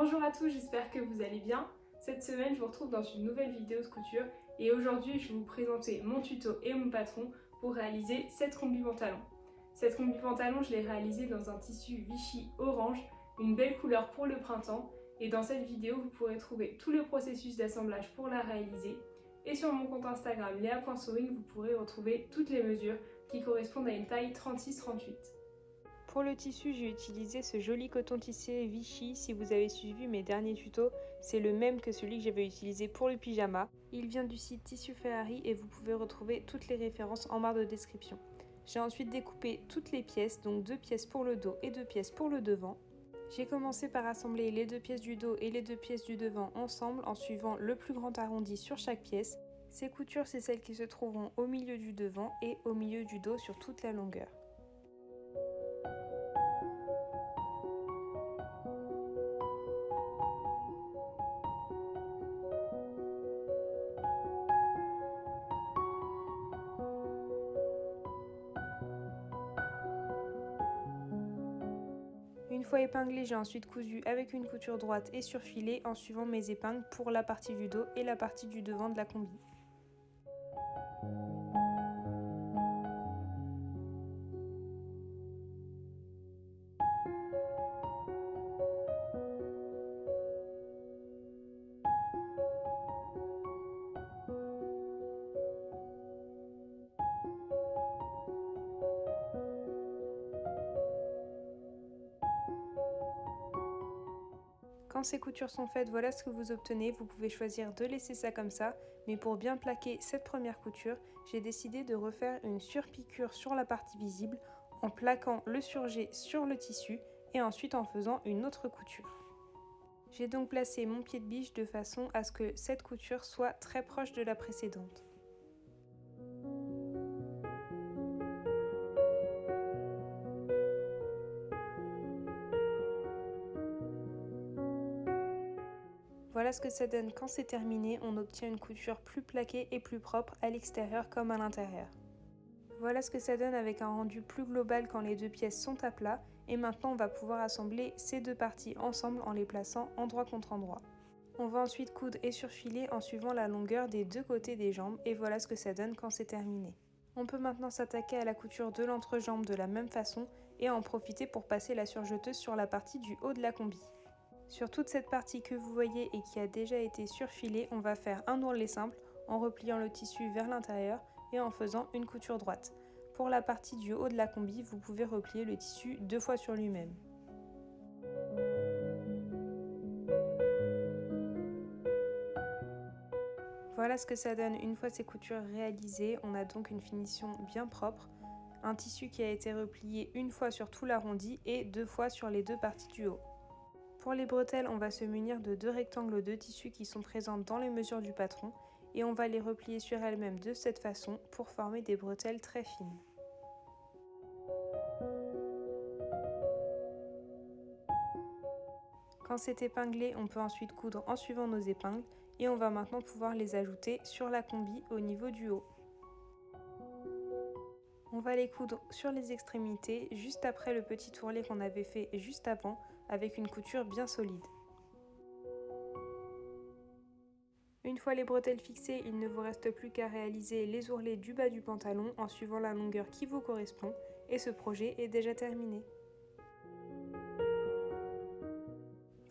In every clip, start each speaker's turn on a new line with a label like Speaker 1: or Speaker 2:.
Speaker 1: Bonjour à tous, j'espère que vous allez bien. Cette semaine, je vous retrouve dans une nouvelle vidéo de couture et aujourd'hui, je vais vous présenter mon tuto et mon patron pour réaliser cette combi pantalon. Cette combi pantalon, je l'ai réalisée dans un tissu Vichy orange, une belle couleur pour le printemps, et dans cette vidéo, vous pourrez trouver tout le processus d'assemblage pour la réaliser. Et sur mon compte Instagram Léa.sewing, vous pourrez retrouver toutes les mesures qui correspondent à une taille 36-38. Pour le tissu, j'ai utilisé ce joli coton tissé Vichy. Si vous avez suivi mes derniers tutos, c'est le même que celui que j'avais utilisé pour le pyjama. Il vient du site Tissu Ferrari et vous pouvez retrouver toutes les références en barre de description. J'ai ensuite découpé toutes les pièces, donc 2 pièces pour le dos et 2 pièces pour le devant. J'ai commencé par assembler les 2 pièces du dos et les 2 pièces du devant ensemble en suivant le plus grand arrondi sur chaque pièce. Ces coutures, c'est celles qui se trouveront au milieu du devant et au milieu du dos sur toute la longueur. Une fois épinglé, j'ai ensuite cousu avec une couture droite et surfilé en suivant mes épingles pour la partie du dos et la partie du devant de la combi. Quand ces coutures sont faites, voilà ce que vous obtenez. Vous pouvez choisir de laisser ça comme ça, mais pour bien plaquer cette première couture, j'ai décidé de refaire une surpiqûre sur la partie visible en plaquant le surjet sur le tissu et ensuite en faisant une autre couture. J'ai donc placé mon pied de biche de façon à ce que cette couture soit très proche de la précédente. Voilà ce que ça donne quand c'est terminé, on obtient une couture plus plaquée et plus propre à l'extérieur comme à l'intérieur. Voilà ce que ça donne avec un rendu plus global quand les deux pièces sont à plat, et maintenant on va pouvoir assembler ces deux parties ensemble en les plaçant endroit contre endroit. On va ensuite coudre et surfiler en suivant la longueur des deux côtés des jambes, et voilà ce que ça donne quand c'est terminé. On peut maintenant s'attaquer à la couture de l'entrejambe de la même façon et en profiter pour passer la surjeteuse sur la partie du haut de la combi. Sur toute cette partie que vous voyez et qui a déjà été surfilée, on va faire un ourlet simple en repliant le tissu vers l'intérieur et en faisant une couture droite. Pour la partie du haut de la combi, vous pouvez replier le tissu 2 fois sur lui-même. Voilà ce que ça donne une fois ces coutures réalisées. On a donc une finition bien propre, un tissu qui a été replié une fois sur tout l'arrondi et 2 fois sur les deux parties du haut. Pour les bretelles, on va se munir de 2 rectangles de tissu qui sont présents dans les mesures du patron et on va les replier sur elles-mêmes de cette façon pour former des bretelles très fines. Quand c'est épinglé, on peut ensuite coudre en suivant nos épingles et on va maintenant pouvoir les ajouter sur la combi au niveau du haut. On va les coudre sur les extrémités juste après le petit ourlet qu'on avait fait juste avant avec une couture bien solide. Une fois les bretelles fixées, il ne vous reste plus qu'à réaliser les ourlets du bas du pantalon en suivant la longueur qui vous correspond et ce projet est déjà terminé.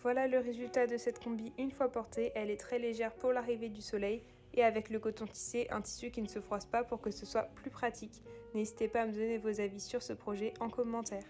Speaker 1: Voilà le résultat de cette combi une fois portée, elle est très légère pour l'arrivée du soleil et avec le coton tissé, un tissu qui ne se froisse pas pour que ce soit plus pratique. N'hésitez pas à me donner vos avis sur ce projet en commentaire.